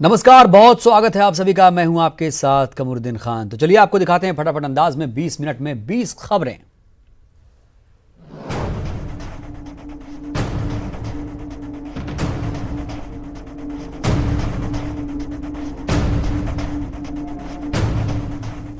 नमस्कार, बहुत स्वागत है आप सभी का। मैं हूं आपके साथ कमरुद्दीन खान। तो चलिए आपको दिखाते हैं फटाफट अंदाज में 20 मिनट में 20 खबरें।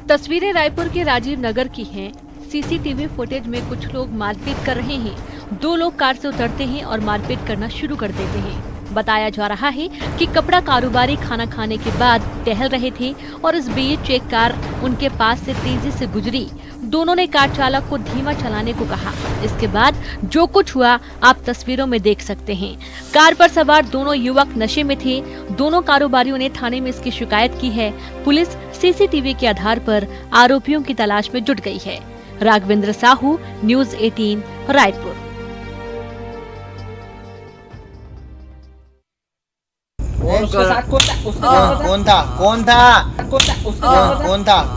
तस्वीरें रायपुर के राजीव नगर की हैं। सीसीटीवी फुटेज में कुछ लोग मारपीट कर रहे हैं। दो लोग कार से उतरते हैं और मारपीट करना शुरू कर देते हैं। बताया जा रहा है कि कपड़ा कारोबारी खाना खाने के बाद टहल रहे थे और इस बीच एक कार उनके पास से तेजी से गुजरी। दोनों ने कार चालक को धीमा चलाने को कहा। इसके बाद जो कुछ हुआ आप तस्वीरों में देख सकते हैं। कार पर सवार दोनों युवक नशे में थे। दोनों कारोबारियों ने थाने में इसकी शिकायत की है। पुलिस सीसीटीवी के आधार पर आरोपियों की तलाश में जुट गई है। राघवेंद्र साहू, न्यूज़ 18 रायपुर।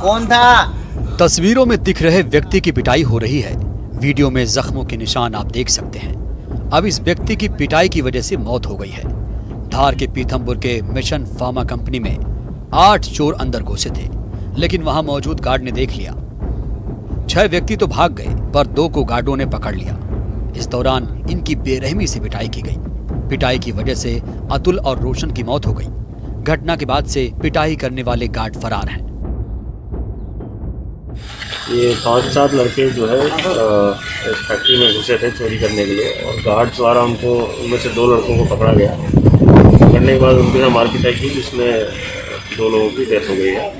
कौन था? तस्वीरों में दिख रहे व्यक्ति की पिटाई हो रही है। वीडियो में जख्मों के निशान आप देख सकते हैं। अब इस व्यक्ति की पिटाई की वजह से मौत हो गई है। धार के पीथमपुर के मिशन फार्मा कंपनी में 8 चोर अंदर घुसे थे, लेकिन वहां मौजूद गार्ड ने देख लिया। 6 व्यक्ति तो भाग गए, पर 2 को गार्डों ने पकड़ लिया। इस दौरान इनकी बेरहमी से पिटाई की गई। पिटाई की वजह से अतुल और रोशन की मौत हो गई। घटना के बाद से पिटाई करने वाले गार्ड फरार हैं। ये 5-7 लड़के जो है इस फैक्ट्री में घुसे थे चोरी करने के लिए, और गार्ड द्वारा उनमें से 2 लड़कों को पकड़ा गया। पकड़ने के बाद उनके साथ मारपीटाई की, जिसमें 2 लोगों की डेथ हो गई है।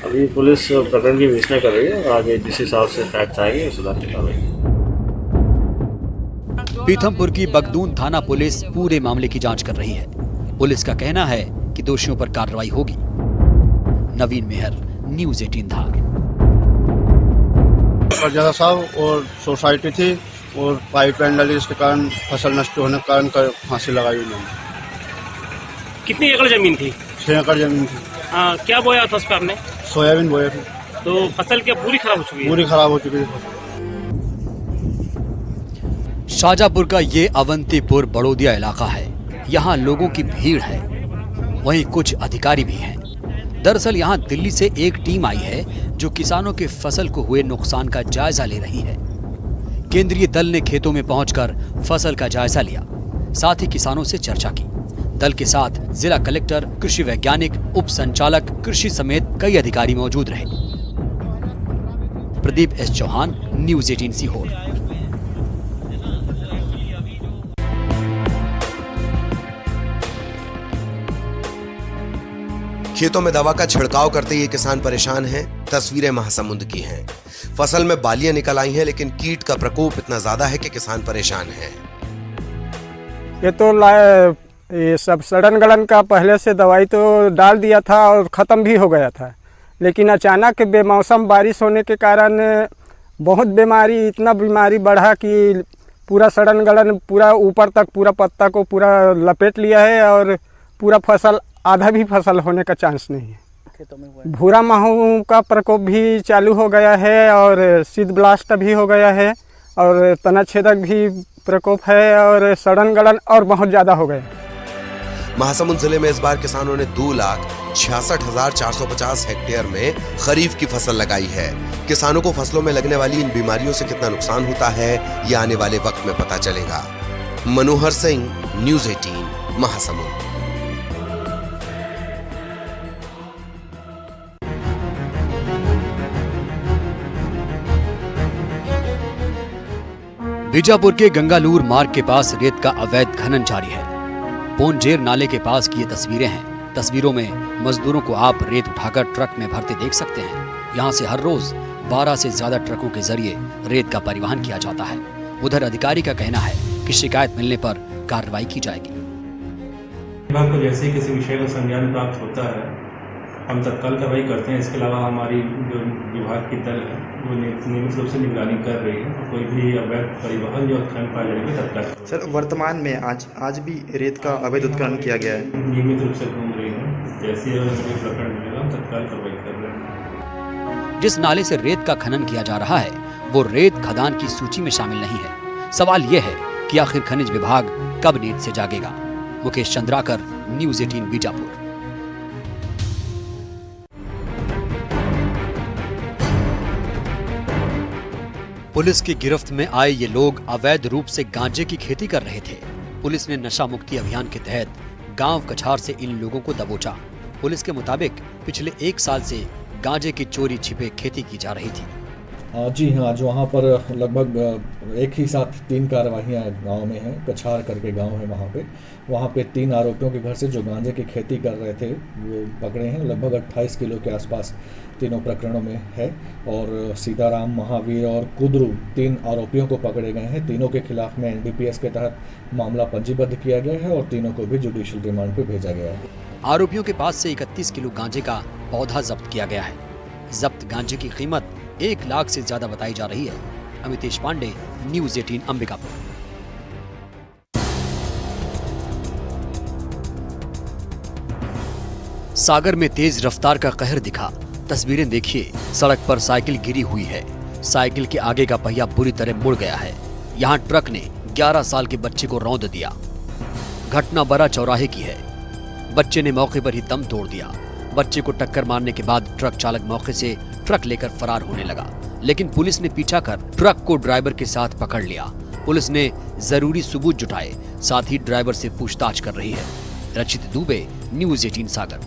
अभी पुलिस प्रकरण की विवेचना कर रही है और आगे जिस हिसाब से फैक्ट्स आएंगे उस हिसाब से कार्रवाई। पीथमपुर की बगदून थाना पुलिस पूरे मामले की जांच कर रही है। पुलिस का कहना है कि दोषियों पर कार्रवाई होगी। नवीन मेहर, न्यूज़ 18 धार। ज्यादा साहब और सोसाइटी थी और पाइपलाइन डाली, इसके कारण फसल नष्ट होने के कारण फांसी लगाई उन्होंने। कितनी एकड़ जमीन थी? 6 एकड़ जमीन थी। क्या बोया था उस पर आपने? सोयाबीन बोया थी। तो फसल क्या पूरी खराब हो चुकी है? पूरी खराब हो चुकी है। शाजापुर का ये अवंतीपुर बड़ोदिया इलाका है। यहाँ लोगों की भीड़ है, वहीं कुछ अधिकारी भी हैं। दरअसल यहाँ दिल्ली से एक टीम आई है जो किसानों के फसल को हुए नुकसान का जायजा ले रही है। केंद्रीय दल ने खेतों में पहुंचकर फसल का जायजा लिया, साथ ही किसानों से चर्चा की। दल के साथ जिला कलेक्टर, कृषि वैज्ञानिक, उप संचालक कृषि समेत कई अधिकारी मौजूद रहे। Pradeep S Chauhan, news 18 Sehore. खेतों में दवा का छिड़काव करते ये किसान परेशान हैं। तस्वीरें महासमुंद की हैं। फसल में बालियां निकल आई हैं, लेकिन कीट का प्रकोप इतना ज्यादा है कि किसान परेशान हैं। ये सब सड़न गलन का पहले से दवाई तो डाल दिया था और ख़त्म भी हो गया था, लेकिन अचानक बेमौसम बारिश होने के कारण बहुत इतना बीमारी बढ़ा कि पूरा सड़न गलन पूरा ऊपर तक पूरा पत्ता को पूरा लपेट लिया है और पूरा फसल आधा भी फसल होने का चांस नहीं है। भूरा माहू का प्रकोप भी चालू हो गया है और शीत ब्लास्ट भी हो गया है और तना छेदक भी प्रकोप है और सड़न गलन और बहुत ज़्यादा हो गया। महासमुंद जिले में इस बार किसानों ने 2,66,450 हेक्टेयर में खरीफ की फसल लगाई है। किसानों को फसलों में लगने वाली इन बीमारियों से कितना नुकसान होता है, ये आने वाले वक्त में पता चलेगा। मनोहर सिंह, न्यूज़ 18 महासमुंद। बीजापुर के गंगालूर मार्ग के पास रेत का अवैध खनन जारी है। पोनजेर नाले के पास की ये तस्वीरें हैं। तस्वीरों में मजदूरों को आप रेत उठाकर ट्रक में भरते देख सकते हैं। यहाँ से हर रोज 12 से ज्यादा ट्रकों के जरिए रेत का परिवहन किया जाता है। उधर अधिकारी का कहना है कि शिकायत मिलने पर कार्रवाई की जाएगी। विभाग को जैसे ही किसी विषय का संज्ञान प्राप्त होता है, हम तत्काल कार्रवाई करते हैं। इसके अलावा हमारी जो विभाग की दल है वो नियमित रूप से निगरानी कर रही है। तो कोई भी अवैध परिवहन जो उत्खनन पाए जाने में तत्काल। सर, वर्तमान में आज भी रेत का अवैध उत्खनन किया गया है। नियमित रूप से घूम रही है। जैसे ही हमें प्रकरण मिलेगा हम तत्काल कार्रवाई कर रहे हैं। जिस नाले से रेत का खनन किया जा रहा है वो रेत खदान की सूची में शामिल नहीं है। सवाल ये है कि आखिर खनिज विभाग कब नींद से जागेगा। मुकेश चंद्राकर, न्यूज़ 18 बीजापुर। पुलिस की गिरफ्त में आए ये लोग अवैध रूप से गांजे की खेती कर रहे थे। पुलिस ने नशा मुक्ति अभियान के तहत गांव कछार से इन लोगों को दबोचा। पुलिस के मुताबिक पिछले 1 साल से गांजे की चोरी छिपे खेती की जा रही थी। जी हाँ, जो वहाँ पर लगभग एक ही साथ 3 कार्रवाइयाँ गांव में हैं। कछार करके गांव है वहाँ पे 3 आरोपियों के घर से जो गांजे की खेती कर रहे थे वो पकड़े हैं। लगभग 28 किलो के आसपास तीनों प्रकरणों में है। और सीताराम, महावीर और कुदरू 3 आरोपियों को पकड़े गए हैं। तीनों के खिलाफ में NDPS के तहत मामला पंजीबद्ध किया गया है और तीनों को भी जुडिशियल रिमांड पे भेजा गया है। आरोपियों के पास से 31 किलो गांजे का पौधा जब्त किया गया है। जब्त गांजे की कीमत 1 लाख से ज्यादा बताई जा रही है। अमितेश पांडे, न्यूज़ 18 अंबिकापुर। सागर में तेज रफ्तार का कहर दिखा। तस्वीरें देखिए, सड़क पर साइकिल गिरी हुई है। साइकिल के आगे का पहिया बुरी तरह मुड़ गया है। यहाँ ट्रक ने 11 साल के बच्चे को रौंद दिया। घटना बड़ा चौराहे की है। बच्चे ने मौके पर ही दम तोड़ दिया। बच्चे को टक्कर मारने के बाद ट्रक चालक मौके से ट्रक लेकर फरार होने लगा, लेकिन पुलिस ने पीछा कर ट्रक को ड्राइवर के साथ पकड़ लिया। पुलिस ने जरूरी सबूत जुटाए, साथ ही ड्राइवर से पूछताछ कर रही है। रचित दुबे, न्यूज़ 18 सागर।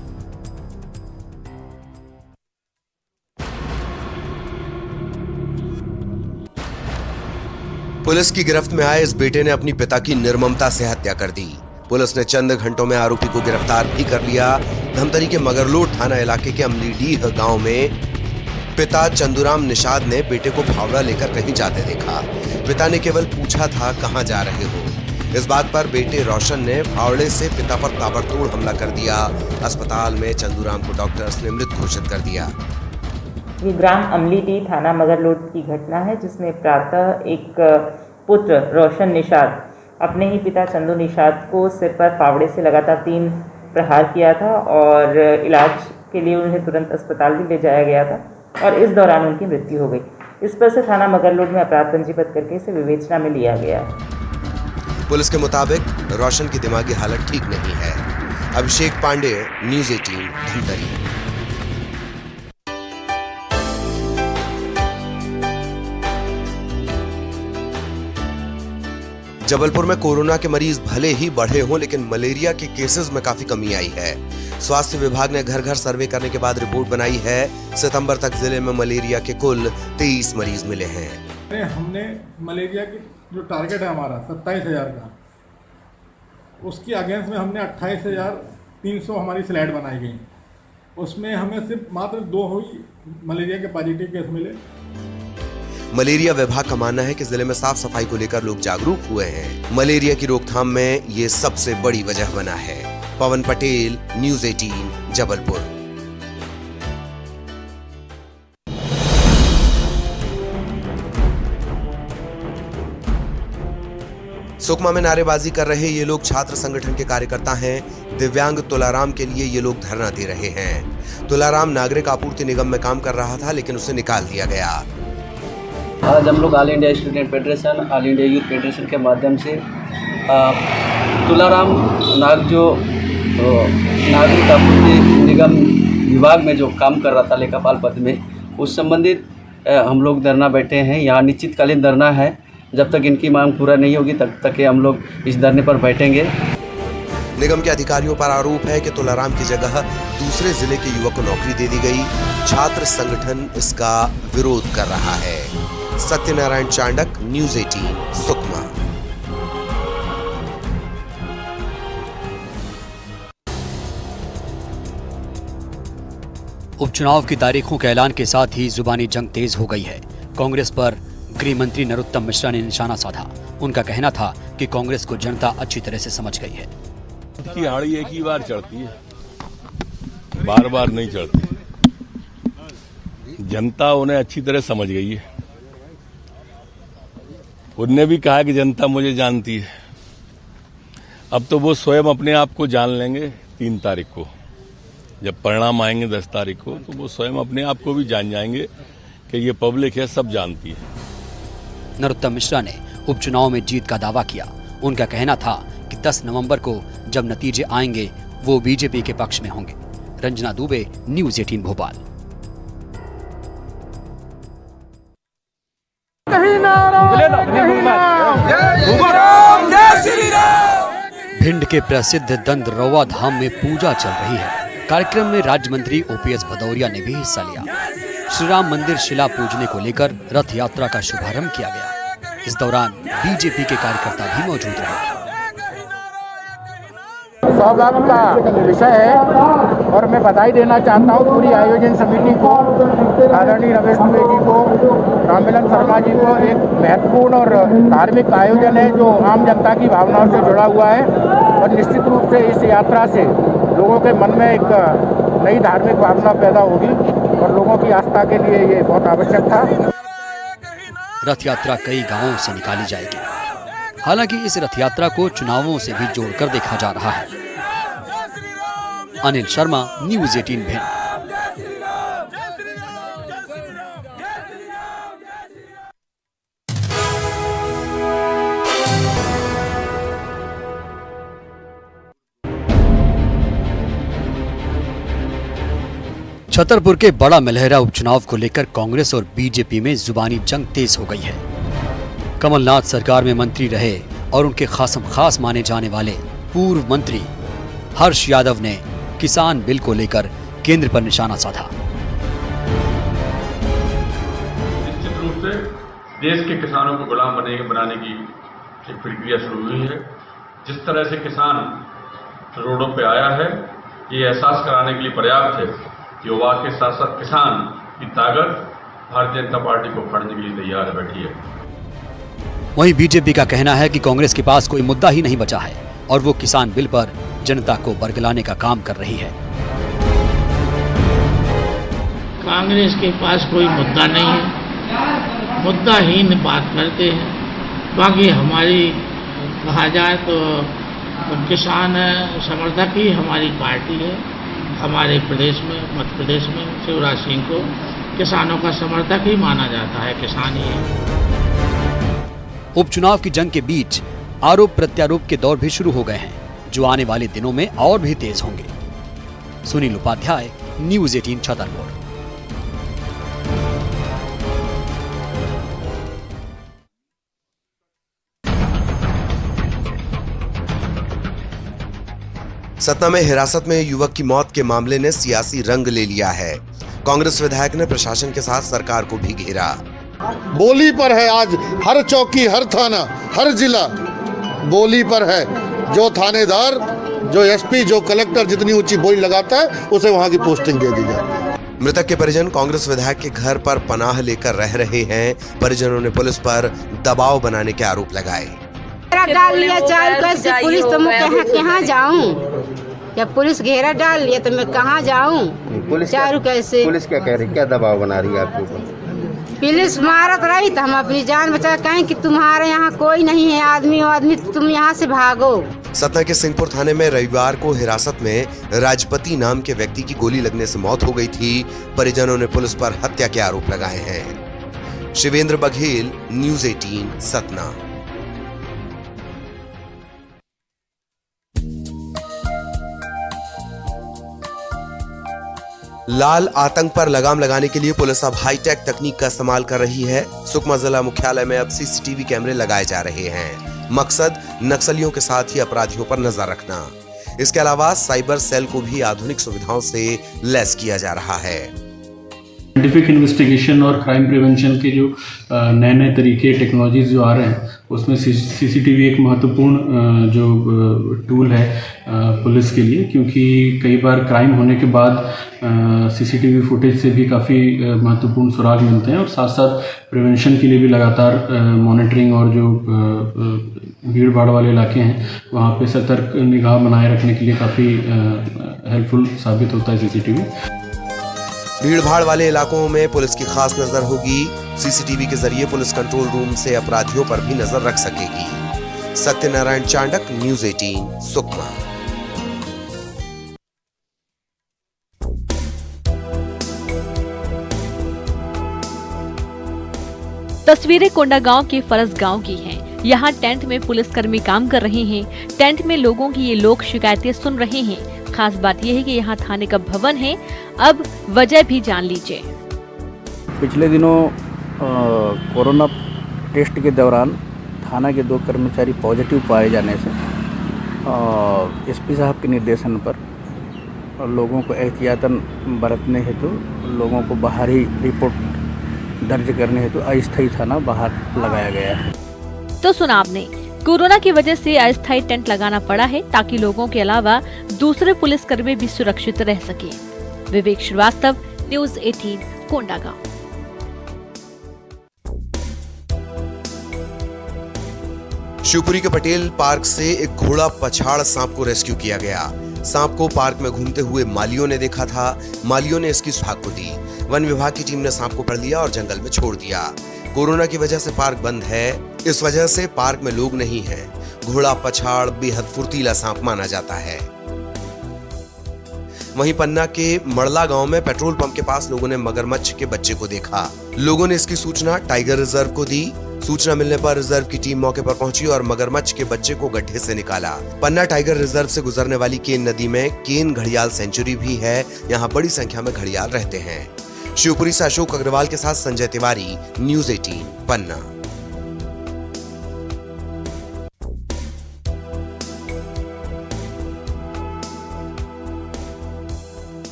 पुलिस की गिरफ्त में आए इस बेटे ने अपनी पिता की निर्ममता से हत्या कर दी। पुलिस ने चंद घंटों में आरोपी को गिरफ्तार भी कर लिया। धमतरी के मगरलोड थाना इलाके के अमलीडीह गांव में पिता चंदूराम निषाद ने बेटे को फावड़ा लेकर कहीं जाते देखा। पिता ने केवल पूछा था, कहां जा रहे हो। इस बात पर बेटे रोशन ने फावड़े से पिता पर ताबड़तोड़ हमला कर दिया। अस्पताल में चंदूराम को डॉक्टर्स ने मृत घोषित कर दिया। ये ग्राम अमलीडीह थाना मगरलोड की घटना है, जिसमें प्रातः एक पुत्र रोशन निषाद अपने ही पिता चंदू निषाद को सिर पर फावड़े से लगातार 3 प्रहार किया था और इलाज के लिए उन्हें तुरंत अस्पताल भी ले जाया गया था और इस दौरान उनकी मृत्यु हो गई। इस पर से थाना मगरलोड में अपराध पंजीबद्ध करके इसे विवेचना में लिया गया। पुलिस के मुताबिक रोशन की दिमागी हालत ठीक नहीं है। अभिषेक पांडे, न्यूज़ 18 धमतरी। जबलपुर में कोरोना के मरीज भले ही बढ़े हों, लेकिन मलेरिया के केसेस में काफी कमी आई है। स्वास्थ्य विभाग ने घर घर सर्वे करने के बाद रिपोर्ट बनाई है। सितंबर तक जिले में मलेरिया के कुल 23 मरीज मिले हैं। हमने मलेरिया की जो टारगेट है हमारा 27,000 का, उसकी अगेंस्ट में हमने 28,300 हमारी स्लाइड बनाई गई। उसमें हमें सिर्फ मात्र 2 हुई मलेरिया के पॉजिटिव केस मिले। मलेरिया विभाग का मानना है कि जिले में साफ सफाई को लेकर लोग जागरूक हुए हैं। मलेरिया की रोकथाम में ये सबसे बड़ी वजह बना है। पवन पटेल, न्यूज़ 18 जबलपुर। सुकमा में नारेबाजी कर रहे ये लोग छात्र संगठन के कार्यकर्ता हैं। दिव्यांग तुलाराम के लिए ये लोग धरना दे रहे हैं। तुलाराम नागरिक आपूर्ति निगम में काम कर रहा था, लेकिन उसे निकाल दिया गया। आज हम लोग all India student federation, all India youth federation के माध्यम से तुलाराम नाग जो नागरिक आपूर्ति निगम विभाग में जो काम कर रहा था लेखापाल पद में, उस संबंधित हम लोग धरना बैठे हैं। यहाँ निश्चितकालीन धरना है। जब तक इनकी मांग पूरा नहीं होगी तब तक हम लोग इस धरने पर बैठेंगे। निगम के अधिकारियों पर आरोप है कि तुलाराम की जगह दूसरे जिले के युवक को नौकरी दे दी गई। छात्र संगठन इसका विरोध कर रहा है। सत्यनारायण चांडक, न्यूज़ 18 सुकमा। उपचुनाव की तारीखों के ऐलान के साथ ही जुबानी जंग तेज हो गई है। कांग्रेस पर गृह मंत्री नरोत्तम मिश्रा ने निशाना साधा। उनका कहना था कि कांग्रेस को जनता अच्छी तरह से समझ गई है। की हाड़ी एक ही बार चढ़ती है, बार बार नहीं चढ़ती। जनता उन्हें अच्छी तरह समझ गई है। उनने भी कहा कि जनता मुझे जानती है। अब तो वो स्वयं अपने आप को जान लेंगे 3 तारीख को। जब परिणाम आएंगे 10 तारीख को, तो वो स्वयं अपने आप को भी जान जाएंगे कि ये पब्लिक है, सब जानती है। नरोत्तम मिश्रा ने उपचुनाव में जीत का दावा किया। उनका कहना था कि 10 नवंबर को जब नतीजे आएंगे वो बीजेपी के पक्ष में होंगे। रंजना दुबे, न्यूज़ 18 भोपाल। कहीं ना भिंड के प्रसिद्ध दंतरौवा धाम में पूजा चल रही है। कार्यक्रम में राज्य मंत्री ओपीएस भदौरिया ने भी हिस्सा लिया। श्री राम मंदिर शिला पूजने को लेकर रथ यात्रा का शुभारंभ किया गया। इस दौरान बीजेपी के कार्यकर्ता भी मौजूद रहे। सौभाग्य का विषय है और मैं बधाई देना चाहता हूँ पूरी आयोजन समिति को, आदरणीय रमेश दुबे जी को, राममिलन शर्मा जी को। एक महत्वपूर्ण और धार्मिक आयोजन है जो आम जनता की भावनाओं से जुड़ा हुआ है और निश्चित रूप से इस यात्रा से लोगों के मन में एक नई धार्मिक भावना पैदा होगी और लोगों की आस्था के लिए ये बहुत आवश्यक था। रथ यात्रा कई गांवों से निकाली जाएगी। हालांकि इस रथ यात्रा को चुनावों से भी जोड़कर देखा जा रहा है। अनिल शर्मा, न्यूज़ 18 भिंड। छतरपुर के बड़ा मलहरा उपचुनाव को लेकर कांग्रेस और बीजेपी में जुबानी जंग तेज हो गई है। कमलनाथ सरकार में मंत्री रहे और उनके खासम खास माने जाने वाले पूर्व मंत्री हर्ष यादव ने किसान बिल को लेकर केंद्र पर निशाना साधा। निश्चित रूप से देश के किसानों को गुलाम बनाने की एक प्रक्रिया शुरू हुई है। जिस तरह से किसान रोडों पे आया है, ये एहसास कराने के लिए पर्याप्त है कि युवा के साथ साथ किसान की ताकत भारतीय जनता पार्टी को फाड़ने के लिए तैयार बैठी है। वहीं बीजेपी का कहना है कि कांग्रेस के पास कोई मुद्दा ही नहीं बचा है और वो किसान बिल पर जनता को बरगलाने का काम कर रही है। कांग्रेस के पास कोई मुद्दा नहीं है, मुद्दाहीन बात करते हैं। बाकी हमारी कहा जाए तो किसान समर्थक ही हमारी पार्टी है। हमारे प्रदेश में, मध्य प्रदेश में शिवराज सिंह को किसानों का समर्थक ही माना जाता है, किसान ही है। उपचुनाव की जंग के बीच आरोप प्रत्यारोप के दौर भी शुरू हो गए हैं, जो आने वाले दिनों में और भी तेज होंगे। सुनील उपाध्याय, न्यूज़ 18 छतरपुर। सतना में हिरासत में युवक की मौत के मामले ने सियासी रंग ले लिया है। कांग्रेस विधायक ने प्रशासन के साथ सरकार को भी घेरा। बोली पर है आज हर चौकी, हर थाना, हर जिला बोली पर है। जो थानेदार, जो एसपी, जो कलेक्टर जितनी ऊंची बोली लगाता है उसे वहां की पोस्टिंग दे दी जाए। मृतक के परिजन कांग्रेस विधायक के घर पर पनाह लेकर रह रहे हैं। परिजनों ने पुलिस पर दबाव बनाने के आरोप लगाए। डाल लिया चार कैसे पुलिस, तो मैं कहाँ जाऊँ? जब पुलिस घेरा डाल लिया तो मैं कहाँ जाऊँ? चारू कैसे? पुलिस क्या कह रही, क्या दबाव बना रही है आपके ऊपर? पुलिस मारत रही तो हम अपनी जान बचा, कहें कि तुम्हारे यहाँ कोई नहीं है, आदमी हो आदमी, तुम यहाँ से भागो। सतना के सिंहपुर थाने में रविवार को हिरासत में राजपति नाम के व्यक्ति की गोली लगने से मौत हो गई थी। परिजनों ने पुलिस पर हत्या के आरोप लगाए हैं। शिवेंद्र बघेल, न्यूज़ 18 सतना। लाल आतंक पर लगाम लगाने के लिए पुलिस अब हाईटेक तकनीक का इस्तेमाल कर रही है। सुकमा जिला मुख्यालय में अब सीसीटीवी कैमरे लगाए जा रहे हैं। मकसद नक्सलियों के साथ ही अपराधियों पर नजर रखना। इसके अलावा साइबर सेल को भी आधुनिक सुविधाओं से लैस किया जा रहा है। साइंटिफिक इन्वेस्टिगेशन और क्राइम प्रिवेंशन के जो नए नए तरीके, टेक्नोलॉजीज जो आ रहे हैं, उसमें सीसीटीवी एक महत्वपूर्ण जो टूल है पुलिस के लिए, क्योंकि कई बार क्राइम होने के बाद सीसीटीवी फुटेज से भी काफ़ी महत्वपूर्ण सुराग मिलते हैं और साथ साथ प्रिवेंशन के लिए भी लगातार मॉनिटरिंग और जो भीड़ भाड़ वाले इलाके हैं वहाँ पे सतर्क निगाह बनाए रखने के लिए काफ़ी हेल्पफुल साबित होता है सीसीटीवी। भीड़ भाड़ वाले इलाकों में पुलिस की खास नजर होगी। सीसीटीवी के जरिए पुलिस कंट्रोल रूम से अपराधियों पर भी नजर रख सकेगी। सत्यनारायण चांडक, न्यूज़ 18 सुकमा। तस्वीरें कोंडागांव के फरस गांव की हैं। यहाँ टेंट में पुलिसकर्मी काम कर रहे हैं। टेंट में लोगों की ये लोग शिकायतें सुन रहे हैं। खास बात यह है कि यहाँ थाने का भवन है। अब वजह भी जान लीजिए। पिछले दिनों कोरोना टेस्ट के दौरान थाना के 2 कर्मचारी पॉजिटिव पाए जाने से एसपी साहब के निर्देशन पर और लोगों को एहतियातन बरतने हेतु लोगों को बाहरी रिपोर्ट दर्ज करने हेतु अस्थायी थाना बाहर लगाया गया है। तो सुना आपने, कोरोना की वजह से अस्थायी टेंट लगाना पड़ा है ताकि लोगों के अलावा दूसरे पुलिसकर्मी भी सुरक्षित रह सके। विवेक श्रीवास्तव, न्यूज़ 18, कोंडागांव। शिवपुरी के पटेल पार्क से एक घोड़ा पछाड़ सांप को रेस्क्यू किया गया। सांप को पार्क में घूमते हुए मालियों ने देखा था। मालियों ने इसकी सुराग को दी। वन विभाग की टीम ने सांप को पकड़ लिया और जंगल में छोड़ दिया। कोरोना की वजह से पार्क बंद है, इस वजह से पार्क में लोग नहीं हैं। घोड़ा पछाड़ बेहद फुर्तीला सांप माना जाता है। वहीं पन्ना के मड़ला गांव में पेट्रोल पंप के पास लोगों ने मगरमच्छ के बच्चे को देखा। लोगों ने इसकी सूचना टाइगर रिजर्व को दी। सूचना मिलने पर रिजर्व की टीम मौके पर पहुंची और मगरमच्छ के बच्चे को गड्ढे से निकाला। पन्ना टाइगर रिजर्व से गुजरने वाली केन नदी में केन घड़ियाल सेंचुरी भी है। यहाँ बड़ी संख्या में घड़ियाल रहते हैं। शिवपुरी से अशोक अग्रवाल के साथ संजय तिवारी, न्यूज़ 18, पन्ना।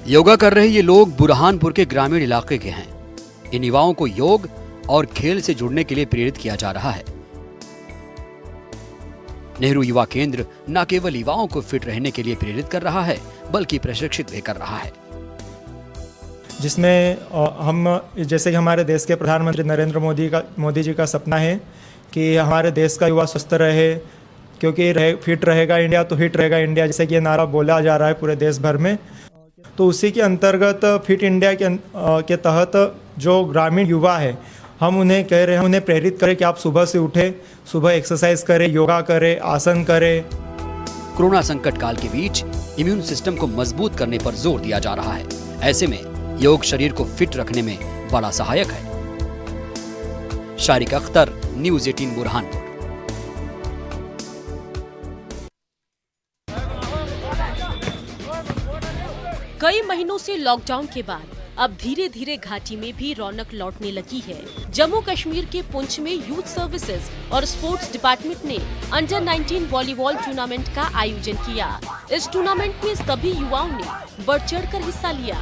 योगा कर रहे ये लोग बुरहानपुर के ग्रामीण इलाके के हैं। इन युवाओं को योग और खेल से जुड़ने के लिए प्रेरित किया जा रहा है। नेहरू युवा केंद्र न केवल युवाओं को फिट रहने के लिए प्रेरित कर रहा है, बल्कि प्रशिक्षित भी कर रहा है, जिसमें हम जैसे कि हमारे देश के प्रधानमंत्री नरेंद्र मोदी जी का सपना है कि हमारे देश का युवा स्वस्थ रहे, क्योंकि फिट रहेगा इंडिया तो हिट रहेगा इंडिया, जैसे कि ये नारा बोला जा रहा है पूरे देश भर में। तो उसी के अंतर्गत फिट इंडिया के तहत जो ग्रामीण युवा है, हम उन्हें कह रहे हैं, उन्हें प्रेरित करें कि आप सुबह से उठें, सुबह एक्सरसाइज करें, योगा करें, आसन करें। कोरोना संकट काल के बीच इम्यून सिस्टम को मजबूत करने पर जोर दिया जा रहा है। ऐसे में योग शरीर को फिट रखने में बड़ा सहायक है। शारिक अख्तर, न्यूज़ 18, बुरहानपुर। कई महीनों से लॉकडाउन के बाद अब धीरे धीरे घाटी में भी रौनक लौटने लगी है। जम्मू कश्मीर के पुंछ में यूथ सर्विसेज और स्पोर्ट्स डिपार्टमेंट ने अंडर 19 वॉलीबॉल टूर्नामेंट का आयोजन किया। इस टूर्नामेंट में सभी युवाओं ने बढ़ चढ़कर हिस्सा लिया।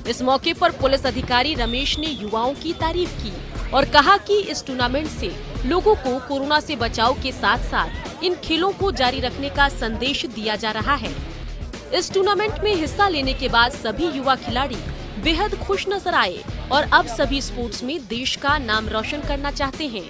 इस मौके पर पुलिस अधिकारी रमेश ने युवाओं की तारीफ की और कहा कि इस टूर्नामेंट से लोगों को कोरोना से बचाव के साथ साथ इन खेलों को जारी रखने का संदेश दिया जा रहा है। इस टूर्नामेंट में हिस्सा लेने के बाद सभी युवा खिलाड़ी बेहद खुश नजर आए और अब सभी स्पोर्ट्स में देश का नाम रोशन करना चाहते हैं।